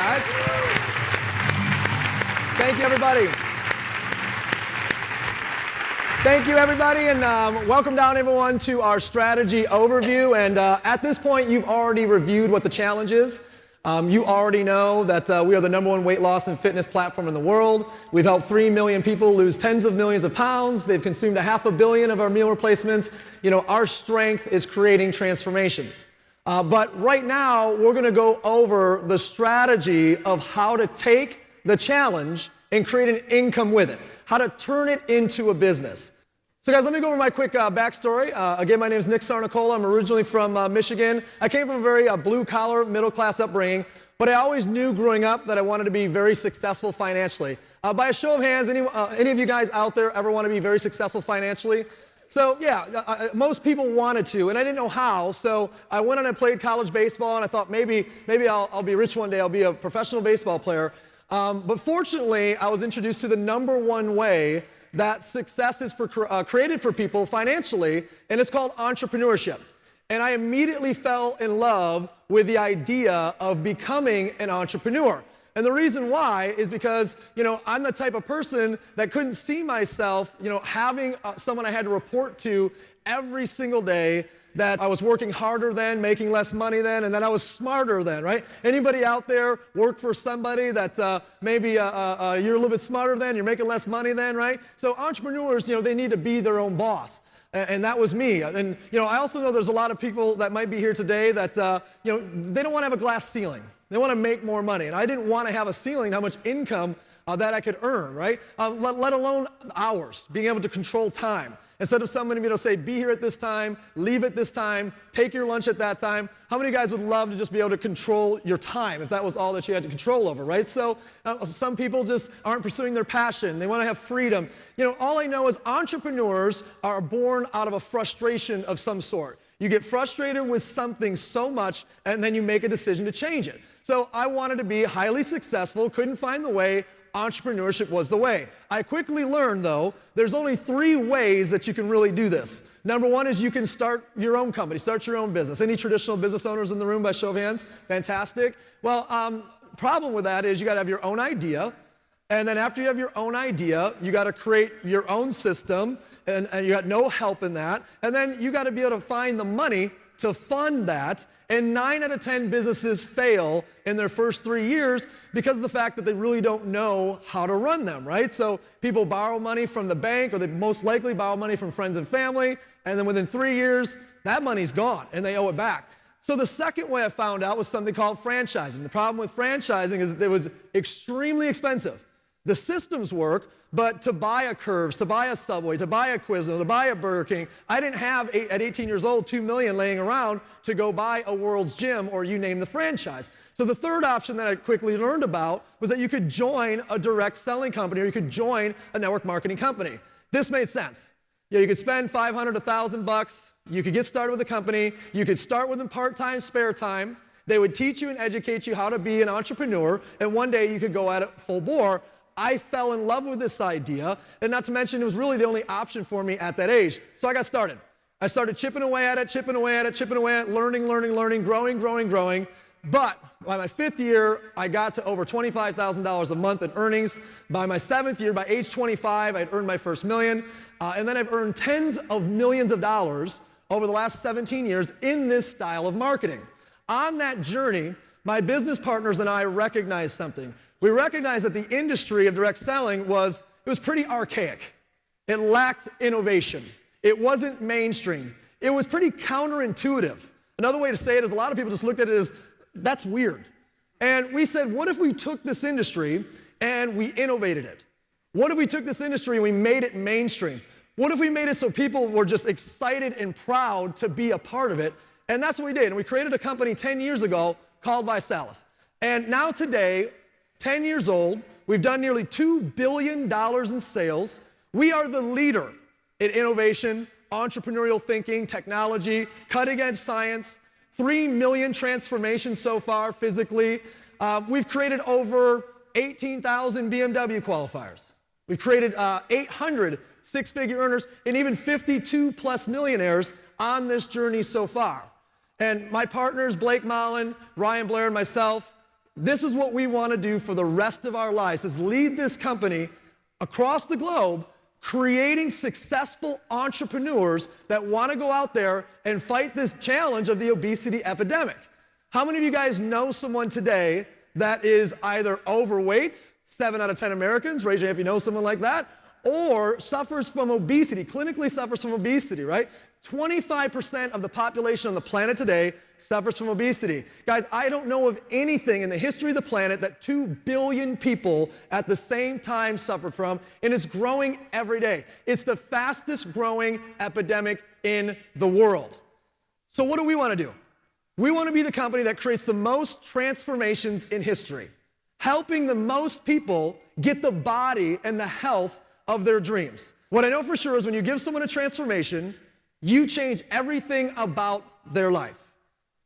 guys. Thank you, everybody. Thank you, everybody, and welcome down, everyone, to our strategy overview. And at this point, you've already reviewed what the challenge is. You already know that we are the #1 weight loss and fitness platform in the world. We've helped 3 million people lose tens of millions of pounds. They've consumed 500 million of our meal replacements. You know, our strength is creating transformations. But right now, we're going to go over the strategy of how to take the challenge and create an income with it, how to turn it into a business. So guys, let me go over my quick backstory. Again, my name is Nick Sarnicola. I'm originally from Michigan. I came from a very blue-collar, middle-class upbringing, but I always knew growing up that I wanted to be very successful financially. By a show of hands, any of you guys out there ever want to be very successful financially? So yeah, most people wanted to, and I didn't know how, so I went and I played college baseball, and I thought maybe I'll be rich one day, I'll be a professional baseball player. But fortunately, I was introduced to the #1 way that success is created for people financially, and it's called entrepreneurship. And I immediately fell in love with the idea of becoming an entrepreneur. And the reason why is because, you know, I'm the type of person that couldn't see myself, you know, having someone I had to report to every single day, that I was working harder than, making less money than, and that I was smarter than, right? Anybody out there work for somebody that maybe you're a little bit smarter than, you're making less money than, right? So entrepreneurs, you know, they need to be their own boss. And that was me. And, you know, I also know there's a lot of people that might be here today that, you know, they don't want to have a glass ceiling. They want to make more money. And I didn't want to have a ceiling, how much income that I could earn, right? Let alone hours, being able to control time. Instead of somebody being able to say, be here at this time, leave at this time, take your lunch at that time. How many of you guys would love to just be able to control your time if that was all that you had to control over, right? So some people just aren't pursuing their passion. They want to have freedom. You know, all I know is entrepreneurs are born out of a frustration of some sort. You get frustrated with something so much, and then you make a decision to change it. So I wanted to be highly successful, couldn't find the way. Entrepreneurship was the way. I quickly learned, though, there's only 3 ways that you can really do this. #1 is you can start your own company, start your own business. Any traditional business owners in the room by show of hands? Fantastic. Well, problem with that is you got to have your own idea, and then after you have your own idea, you got to create your own system, and you got no help in that, and then you got to be able to find the money to fund that. And 9 out of 10 businesses fail in their first 3 years because of the fact that they really don't know how to run them, right? So people borrow money from the bank, or they most likely borrow money from friends and family, and then within 3 years, that money's gone and they owe it back. So the second way I found out was something called franchising. The problem with franchising is that it was extremely expensive. The systems work, but to buy a Curves, to buy a Subway, to buy a Quizno, to buy a Burger King, I didn't have, at 18 years old, $2 million laying around to go buy a World's Gym, or you name the franchise. So the third option that I quickly learned about was that you could join a direct selling company, or you could join a network marketing company. This made sense. You know, you could spend $500, $1,000, you could get started with a company, you could start with them part-time, spare time. They would teach you and educate you how to be an entrepreneur, and one day you could go at it full bore. I fell in love with this idea, and not to mention it was really the only option for me at that age. So I got started. I started chipping away at it, learning, growing. But by my 5th year, I got to over $25,000 a month in earnings. By my 7th year, by age 25, I'd earned my first million. And then I've earned tens of millions of dollars over the last 17 years in this style of marketing. On that journey, my business partners and I recognized something. We recognized that the industry of direct selling was pretty archaic. It lacked innovation. It wasn't mainstream. It was pretty counterintuitive. Another way to say it is a lot of people just looked at it as, that's weird. And we said, what if we took this industry and we innovated it? What if we took this industry and we made it mainstream? What if we made it so people were just excited and proud to be a part of it? And that's what we did. And we created a company 10 years ago called ViSalus. And now today, 10 years old, we've done nearly $2 billion in sales. We are the leader in innovation, entrepreneurial thinking, technology, cutting-edge science, 3 million transformations so far physically. We've created over 18,000 BMW qualifiers. We've created 800 six-figure earners and even 52+ millionaires on this journey so far. And my partners, Blake Mullen, Ryan Blair, and myself, this is what we want to do for the rest of our lives, is lead this company across the globe, creating successful entrepreneurs that want to go out there and fight this challenge of the obesity epidemic. How many of you guys know someone today that is either overweight, 7 out of 10 Americans, raise your hand if you know someone like that, or suffers from obesity, clinically suffers from obesity, right? 25% of the population on the planet today suffers from obesity. Guys, I don't know of anything in the history of the planet that 2 billion people at the same time suffered from, and it's growing every day. It's the fastest growing epidemic in the world. So what do we want to do? We want to be the company that creates the most transformations in history, helping the most people get the body and the health of their dreams. What I know for sure is when you give someone a transformation, you change everything about their life.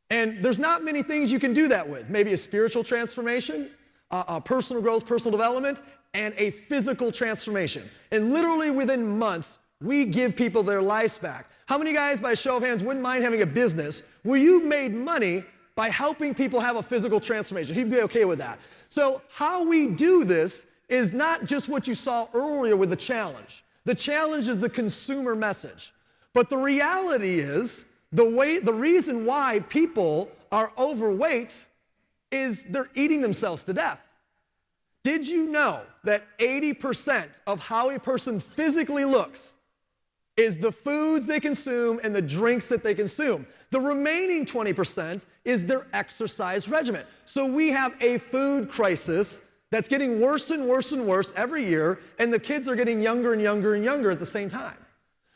And there's not many things you can do that with. Maybe a spiritual transformation, a personal growth, personal development, and a physical transformation. And literally within months, we give people their lives back. How many guys, by show of hands, wouldn't mind having a business where you made money by helping people have a physical transformation? He'd be okay with that. So how we do this is not just what you saw earlier with the challenge. The challenge is the consumer message. But the reality is, the reason why people are overweight is they're eating themselves to death. Did you know that 80% of how a person physically looks is the foods they consume and the drinks that they consume? The remaining 20% is their exercise regimen. So we have a food crisis that's getting worse and worse and worse every year, and the kids are getting younger and younger and younger at the same time.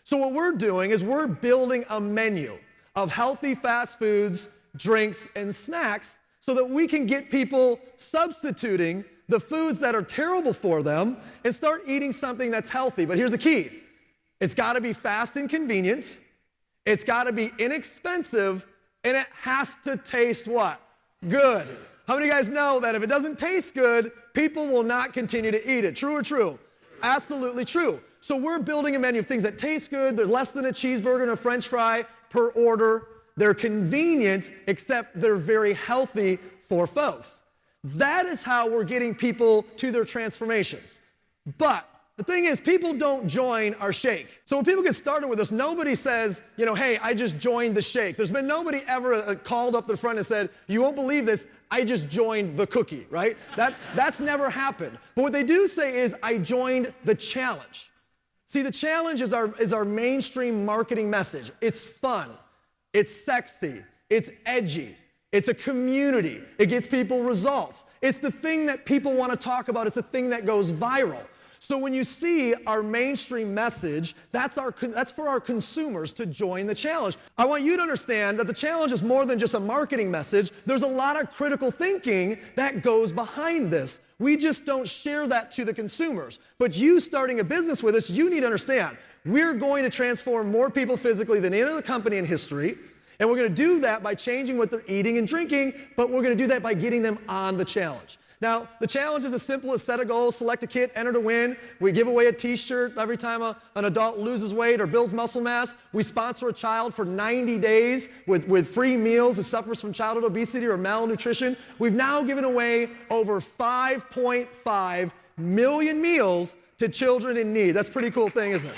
So what we're doing is we're building a menu of healthy fast foods, drinks, and snacks so that we can get people substituting the foods that are terrible for them and start eating something that's healthy. But here's the key. It's got to be fast and convenient. It's got to be inexpensive, and it has to taste what? Good. How many of you guys know that if it doesn't taste good, people will not continue to eat it? True or true? Absolutely true. So we're building a menu of things that taste good. They're less than a cheeseburger and a French fry per order. They're convenient, except they're very healthy for folks. That is how we're getting people to their transformations. But the thing is, people don't join our shake. So when people get started with us, nobody says, you know, hey, I just joined the shake. There's been nobody ever called up the front and said, you won't believe this, I just joined the cookie, right? That's never happened. But what they do say is, I joined the challenge. See, the challenge is our mainstream marketing message. It's fun, it's sexy, it's edgy, it's a community, it gets people results. It's the thing that people want to talk about, it's the thing that goes viral. So when you see our mainstream message, that's for our consumers to join the challenge. I want you to understand that the challenge is more than just a marketing message. There's a lot of critical thinking that goes behind this. We just don't share that to the consumers. But you starting a business with us, you need to understand, we're going to transform more people physically than any other company in history. And we're going to do that by changing what they're eating and drinking, but we're going to do that by getting them on the challenge. Now, the challenge is as simple as set a goal, select a kit, enter to win. We give away a t-shirt every time an adult loses weight or builds muscle mass. We sponsor a child for 90 days with free meals who suffers from childhood obesity or malnutrition. We've now given away over 5.5 million meals to children in need. That's a pretty cool thing, isn't it?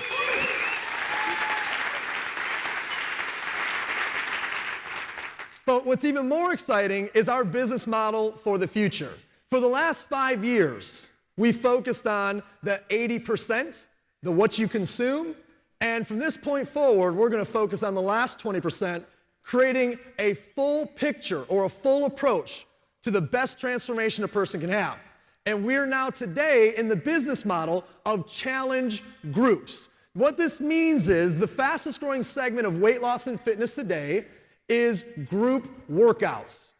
But what's even more exciting is our business model for the future. For the last 5 years, we focused on the 80%, the what you consume, and from this point forward, we're going to focus on the last 20%, creating a full picture or a full approach to the best transformation a person can have. And we're now today in the business model of challenge groups. What this means is the fastest growing segment of weight loss and fitness today is group workouts.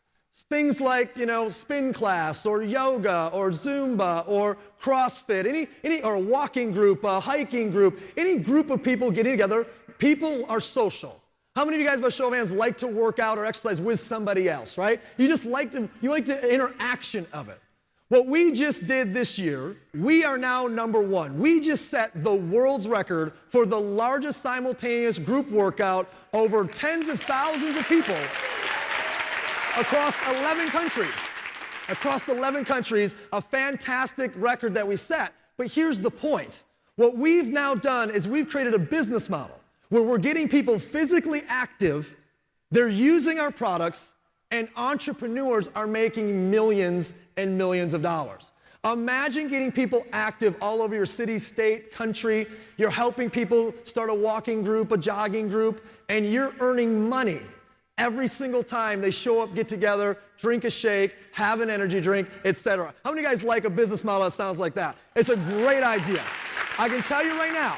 Things like, spin class or yoga or Zumba or CrossFit, or a walking group, a hiking group, any group of people getting together. People are social. How many of you guys, by show of hands, like to work out or exercise with somebody else, right? You like the interaction of it. What we just did this year, we are now #1. We just set the world's record for the largest simultaneous group workout over tens of thousands of people across 11 countries. across 11 countries, a fantastic record that we set. But here's the point. What we've now done is we've created a business model where we're getting people physically active, they're using our products, and entrepreneurs are making millions and millions of dollars. Imagine getting people active all over your city, state, country. You're helping people start a walking group, a jogging group, and you're earning money every single time they show up, get together, drink a shake, have an energy drink, etc. How many of you guys like a business model that sounds like that? It's a great idea. I can tell you right now,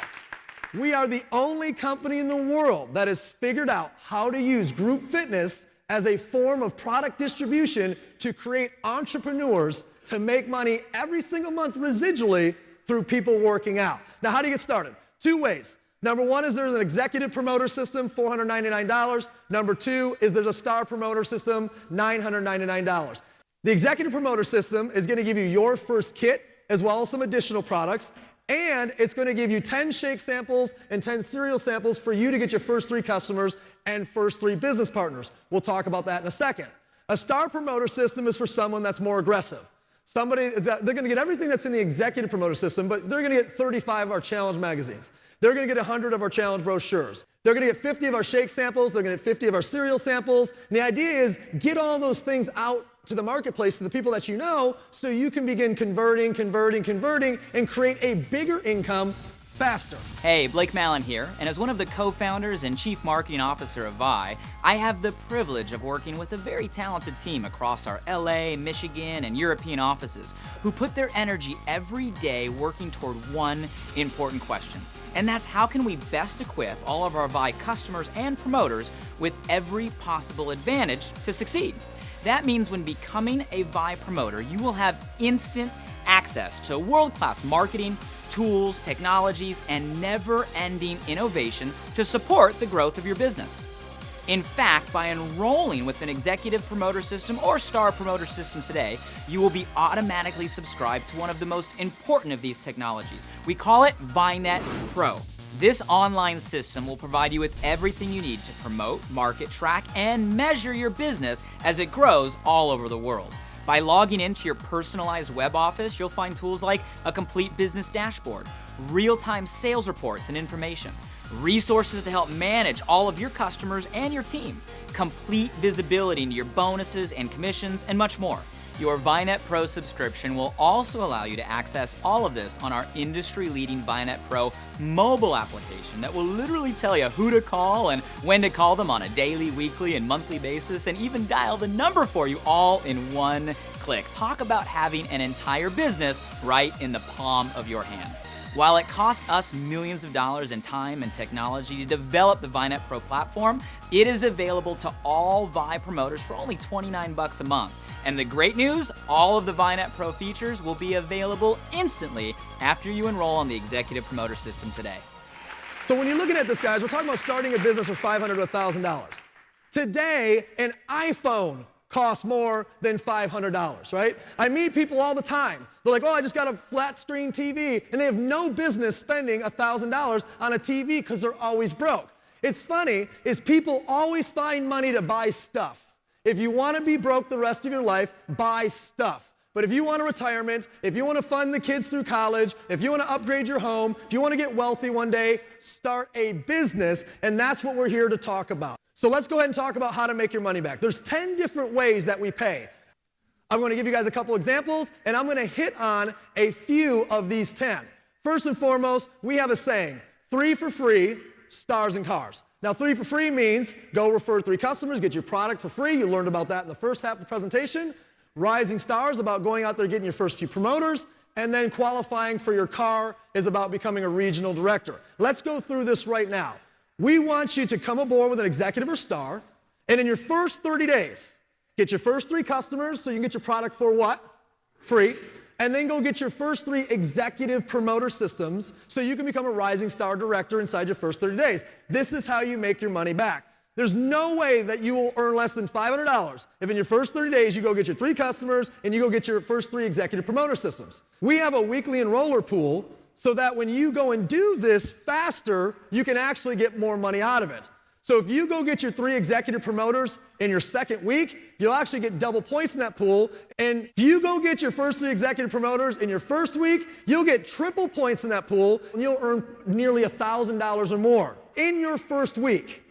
we are the only company in the world that has figured out how to use group fitness as a form of product distribution to create entrepreneurs to make money every single month residually through people working out. Now, how do you get started? Two ways. Number one is there's an executive promoter system, $499. Number two is there's a star promoter system, $999. The executive promoter system is going to give you your first kit as well as some additional products, and it's going to give you 10 shake samples and 10 cereal samples for you to get your first 3 customers and first 3 business partners. We'll talk about that in a second. A star promoter system is for someone that's more aggressive. They're going to get everything that's in the executive promoter system, but they're going to get 35 of our challenge magazines. They're going to get 100 of our challenge brochures. They're going to get 50 of our shake samples. They're going to get 50 of our cereal samples. And the idea is get all those things out to the marketplace, to the people that you know, so you can begin converting, and create a bigger income faster. Hey, Blake Mallon here, and as one of the co-founders and chief marketing officer of Vi, I have the privilege of working with a very talented team across our LA, Michigan, and European offices who put their energy every day working toward one important question. And that's how can we best equip all of our Vi customers and promoters with every possible advantage to succeed. That means when becoming a Vi promoter, you will have instant access to world-class marketing, tools, technologies, and never-ending innovation to support the growth of your business. In fact, by enrolling with an executive promoter system or star promoter system today, you will be automatically subscribed to one of the most important of these technologies. We call it ViNet Pro. This online system will provide you with everything you need to promote, market, track, and measure your business as it grows all over the world. By logging into your personalized web office, you'll find tools like a complete business dashboard, real-time sales reports and information, resources to help manage all of your customers and your team, complete visibility into your bonuses and commissions, and much more. Your ViNet Pro subscription will also allow you to access all of this on our industry-leading ViNet Pro mobile application that will literally tell you who to call and when to call them on a daily, weekly, and monthly basis, and even dial the number for you all in one click. Talk about having an entire business right in the palm of your hand. While it cost us millions of dollars in time and technology to develop the ViNet Pro platform, it is available to all Vi promoters for only $29 a month. And the great news, all of the ViNet Pro features will be available instantly after you enroll on the Executive Promoter System today. So when you're looking at this, guys, we're talking about starting a business for $500 to $1,000. Today, an iPhone costs more than $500, right? I meet people all the time. They're like, oh, I just got a flat screen TV, and they have no business spending $1,000 on a TV because they're always broke. It's funny, is people always find money to buy stuff. If you want to be broke the rest of your life, buy stuff. But if you want a retirement, if you want to fund the kids through college, if you want to upgrade your home, if you want to get wealthy one day, start a business, and that's what we're here to talk about. So let's go ahead and talk about how to make your money back. There's 10 different ways that we pay. I'm going to give you guys a couple examples, and I'm going to hit on a few of these 10. First and foremost, we have a saying, 3 for free, stars and cars. Now, 3 for free means go refer 3 customers, get your product for free. You learned about that in the first half of the presentation. Rising stars, about going out there getting your first few promoters. And then qualifying for your car is about becoming a regional director. Let's go through this right now. We want you to come aboard with an executive or star, and in your first 30 days, get your first 3 customers so you can get your product for what? Free. And then go get your first 3 executive promoter systems so you can become a rising star director inside your first 30 days. This is how you make your money back. There's no way that you will earn less than $500 if in your first 30 days you go get your 3 customers and you go get your first 3 executive promoter systems. We have a weekly enroller pool so that when you go and do this faster, you can actually get more money out of it. So if you go get your 3 executive promoters in your second week, you'll actually get double points in that pool. And if you go get your first 3 executive promoters in your first week, you'll get triple points in that pool, and you'll earn nearly $1,000 or more in your first week.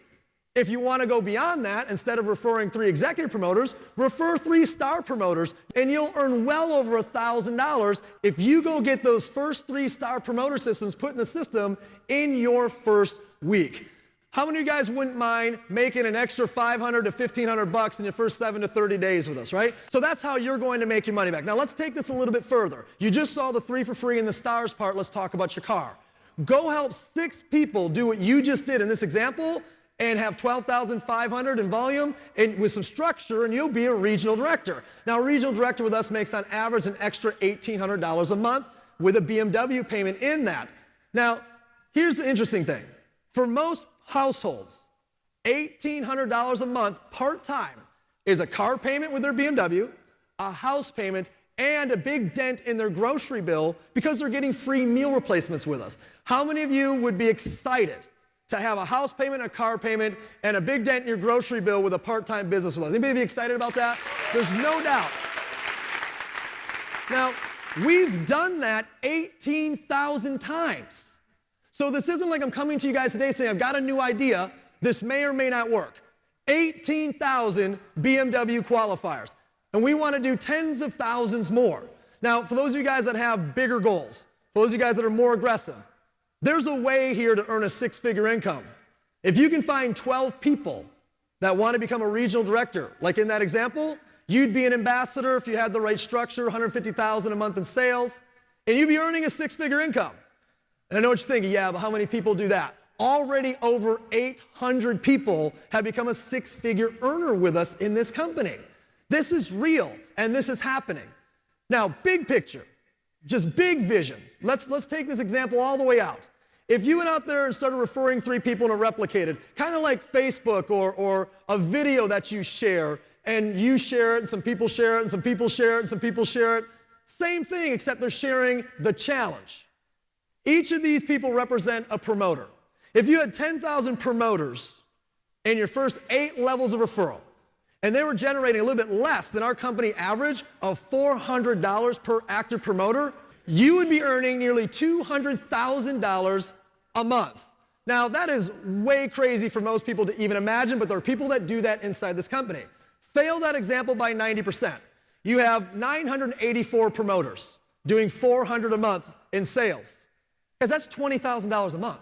If you want to go beyond that, instead of referring 3 executive promoters, refer 3 star promoters, and you'll earn well over $1,000 if you go get those first 3 star promoter systems put in the system in your first week. How many of you guys wouldn't mind making an extra $500 to $1,500 in your first 7 to 30 days with us, right? So that's how you're going to make your money back. Now let's take this a little bit further. You just saw the 3 for free and the stars part. Let's talk about your car. Go help 6 people do what you just did in this example and have $12,500 in volume and with some structure, and you'll be a regional director. Now, a regional director with us makes on average an extra $1,800 a month with a BMW payment in that. Now, here's the interesting thing. For most households, $1,800 a month part-time is a car payment with their BMW, a house payment, and a big dent in their grocery bill because they're getting free meal replacements with us. How many of you would be excited to have a house payment, a car payment, and a big dent in your grocery bill with a part-time business with us? Anybody be excited about that? There's no doubt. Now, we've done that 18,000 times. So this isn't like I'm coming to you guys today saying, I've got a new idea, this may or may not work. 18,000 BMW qualifiers. And we want to do tens of thousands more. Now, for those of you guys that have bigger goals, for those of you guys that are more aggressive, there's a way here to earn a 6-figure income. If you can find 12 people that want to become a regional director, like in that example, you'd be an ambassador if you had the right structure, $150,000 a month in sales, and you'd be earning a 6-figure income. And I know what you're thinking, yeah, but how many people do that? Already over 800 people have become a 6-figure earner with us in this company. This is real, and this is happening. Now, big picture, just big vision. Let's take this example all the way out. If you went out there and started referring 3 people and replicated, kind of like Facebook or a video that you share, and you share it, and some people share it, and some people share it, and some people share it, same thing, except they're sharing the challenge. Each of these people represent a promoter. If you had 10,000 promoters in your first 8 levels of referral, and they were generating a little bit less than our company average of $400 per active promoter, you would be earning nearly $200,000 a month. Now, that is way crazy for most people to even imagine, but there are people that do that inside this company. Fail that example by 90%. You have 984 promoters doing $400 a month in sales, because that's $20,000 a month.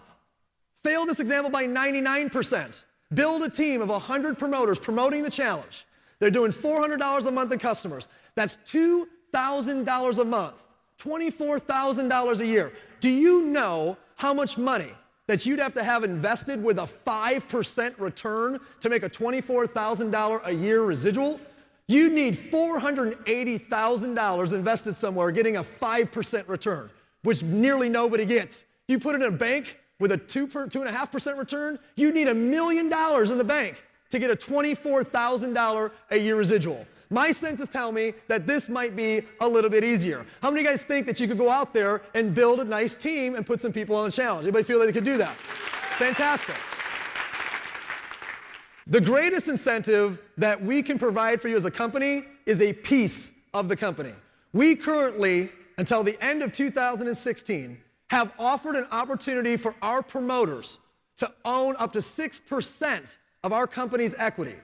Fail this example by 99%. Build a team of 100 promoters promoting the challenge. They're doing $400 a month in customers. That's $2,000 a month, $24,000 a year. Do you know how much money that you'd have to have invested with a 5% return to make a $24,000 a year residual? You'd need $480,000 invested somewhere getting a 5% return, which nearly nobody gets. You put it in a bank with a 2.5% return, you need $1 million in the bank to get a $24,000 a year residual. My senses tell me that this might be a little bit easier. How many of you guys think that you could go out there and build a nice team and put some people on a challenge? Anybody feel like they could do that? Fantastic. The greatest incentive that we can provide for you as a company is a piece of the company. We currently, until the end of 2016, have offered an opportunity for our promoters to own up to 6% of our company's equity.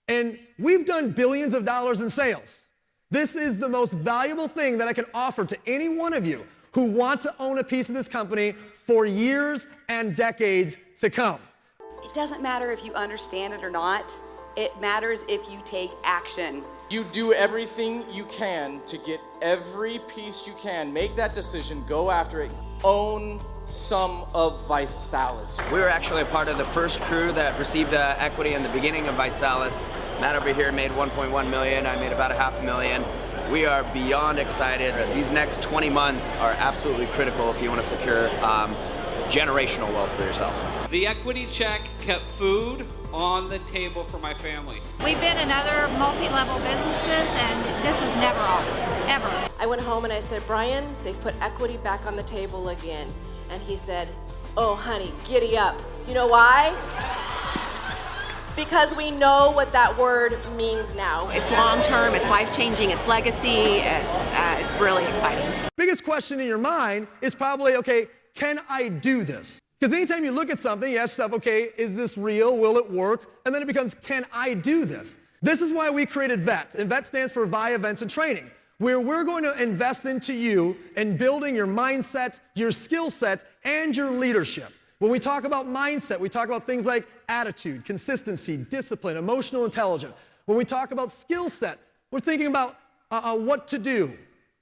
And we've done billions of dollars in sales. This is the most valuable thing that I can offer to any one of you who want to own a piece of this company for years and decades to come. It doesn't matter if you understand it or not. It matters if you take action. You do everything you can to get every piece you can. Make that decision, go after it. Own some of ViSalus. We were actually a part of the first crew that received equity in the beginning of ViSalus. Matt over here made 1.1 million, I made about $500,000. We are beyond excited. These next 20 months are absolutely critical if you want to secure generational wealth for yourself. The equity check kept food on the table for my family. We've been in other multi-level businesses, and this was never offered, ever. I went home and I said, Brian, they've put equity back on the table again. And he said, oh, honey, giddy up. You know why? because we know what that word means now. It's long-term, it's life-changing, it's legacy, it's really exciting. Biggest question in your mind is probably, okay, can I do this? Because anytime you look at something, you ask yourself, okay, is this real? Will it work? And then it becomes, can I do this? This is why we created VET. And VET stands for VI Events and Training, where we're going to invest into you and building your mindset, your skill set, and your leadership. When we talk about mindset, we talk about things like attitude, consistency, discipline, emotional intelligence. When we talk about skill set, we're thinking about what to do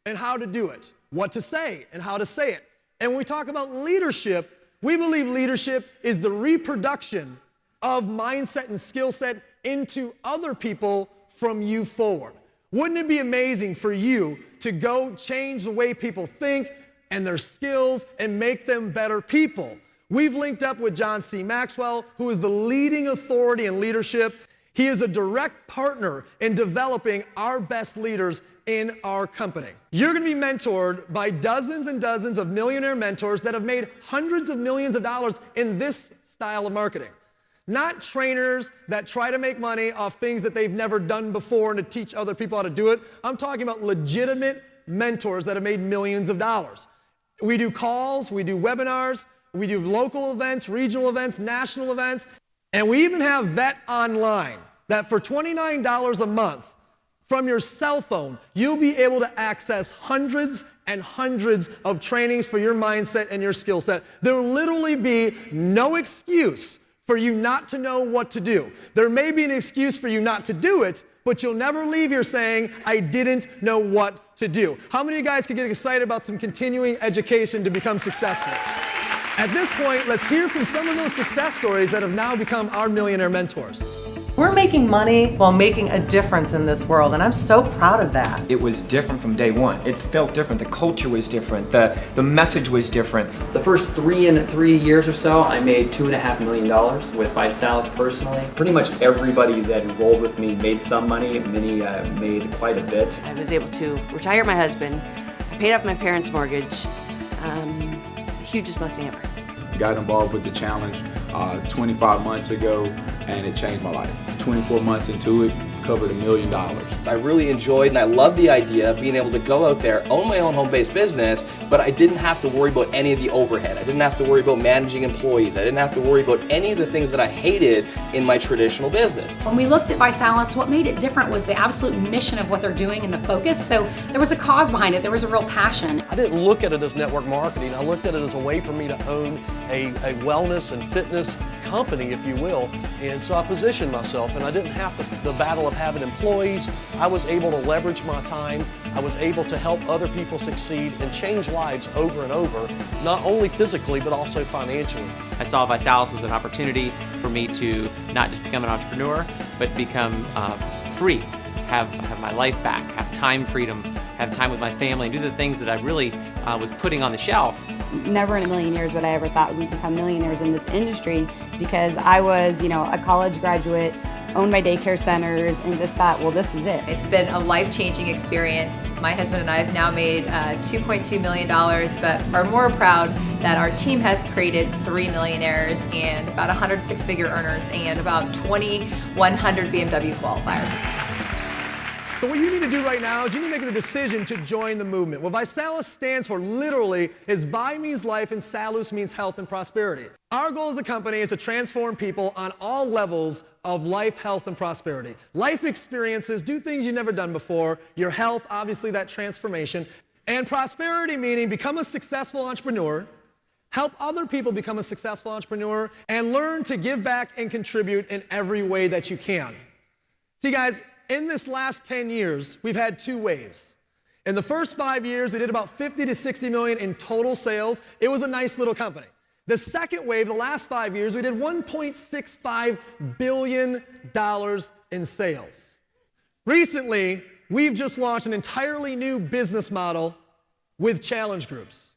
and how to do it, what to say and how to say it. And when we talk about leadership, we believe leadership is the reproduction of mindset and skill set into other people from you forward. Wouldn't it be amazing for you to go change the way people think and their skills and make them better people? We've linked up with John C. Maxwell, who is the leading authority in leadership. He is a direct partner in developing our best leaders in our company. You're going to be mentored by dozens and dozens of millionaire mentors that have made hundreds of millions of dollars in this style of marketing. Not trainers that try to make money off things that they've never done before and to teach other people how to do it. I'm talking about legitimate mentors that have made millions of dollars. We do calls, we do webinars, we do local events, regional events, national events, and we even have VET Online that for $29 a month from your cell phone, you'll be able to access hundreds and hundreds of trainings for your mindset and your skill set. There will literally be no excuse for you not to know what to do. There may be an excuse for you not to do it, but you'll never leave here saying, I didn't know what to do. How many of you guys could get excited about some continuing education to become successful? At this point, let's hear from some of those success stories that have now become our millionaire mentors. We're making money while making a difference in this world, and I'm so proud of that. It was different from day one. It felt different. The culture was different. The message was different. The first 3 years or so, I made $2.5 million with ViSalus personally. Pretty much everybody that enrolled with me made some money. Many made quite a bit. I was able to retire my husband. I paid off my parents' mortgage. Hugest blessing ever. Got involved with the challenge 25 months ago, and it changed my life. 24 months into it, covered $1 million. I really enjoyed and I love the idea of being able to go out there, own my own home-based business, but I didn't have to worry about any of the overhead. I didn't have to worry about managing employees. I didn't have to worry about any of the things that I hated in my traditional business. When we looked at ViSalus, what made it different was the absolute mission of what they're doing and the focus. So there was a cause behind it. There was a real passion. I didn't look at it as network marketing. I looked at it as a way for me to own a wellness and fitness company, if you will. And so I positioned myself, and I didn't have the battle of having employees. I was able to leverage my time. I was able to help other people succeed and change lives over and over, not only physically, but also financially. I saw ViSalus as an opportunity for me to not just become an entrepreneur, but become free, have my life back, have time freedom, have time with my family, and do the things that I really was putting on the shelf. Never in a million years would I ever thought we'd become millionaires in this industry, because I was, a college graduate, owned my daycare centers, and just thought, well, this is it. It's been a life-changing experience. My husband and I have now made $2.2 million, but are more proud that our team has created 3 millionaires and about 100 six-figure earners and about 2,100 BMW qualifiers. So what you need to do right now is you need to make a decision to join the movement. What ViSalus stands for literally is Vi means life and Salus means health and prosperity. Our goal as a company is to transform people on all levels of life, health, and prosperity. Life experiences, do things you've never done before. Your health, obviously that transformation. And prosperity meaning become a successful entrepreneur, help other people become a successful entrepreneur, and learn to give back and contribute in every way that you can. See guys, in this last 10 years, we've had 2 waves. In the first 5 years, we did about 50 to 60 million in total sales. It was a nice little company. The second wave, the last 5 years, we did $1.65 billion in sales. Recently, we've just launched an entirely new business model with challenge groups.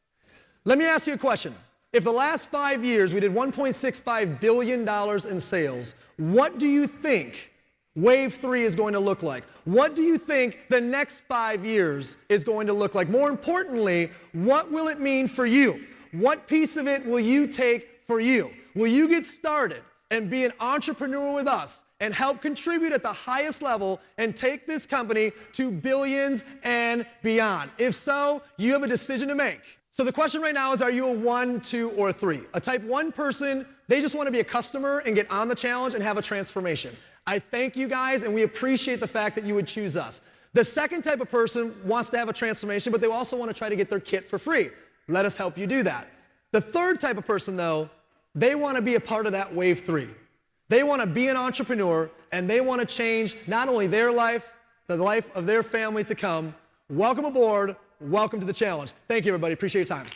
Let me ask you a question. If the last 5 years we did $1.65 billion in sales, what do you think Wave 3 is going to look like? What do you think the next 5 years is going to look like? More importantly, what will it mean for you? What piece of it will you take for you? Will you get started and be an entrepreneur with us and help contribute at the highest level and take this company to billions and beyond? If so, you have a decision to make. So the question right now is, are you a 1, 2, or 3? A type 1 person, they just want to be a customer and get on the challenge and have a transformation. I thank you guys, and we appreciate the fact that you would choose us. The second type of person wants to have a transformation, but they also want to try to get their kit for free. Let us help you do that. The third type of person, though, they want to be a part of that wave 3. They want to be an entrepreneur, and they want to change not only their life, the life of their family to come. Welcome aboard. Welcome to the challenge. Thank you, everybody. Appreciate your time.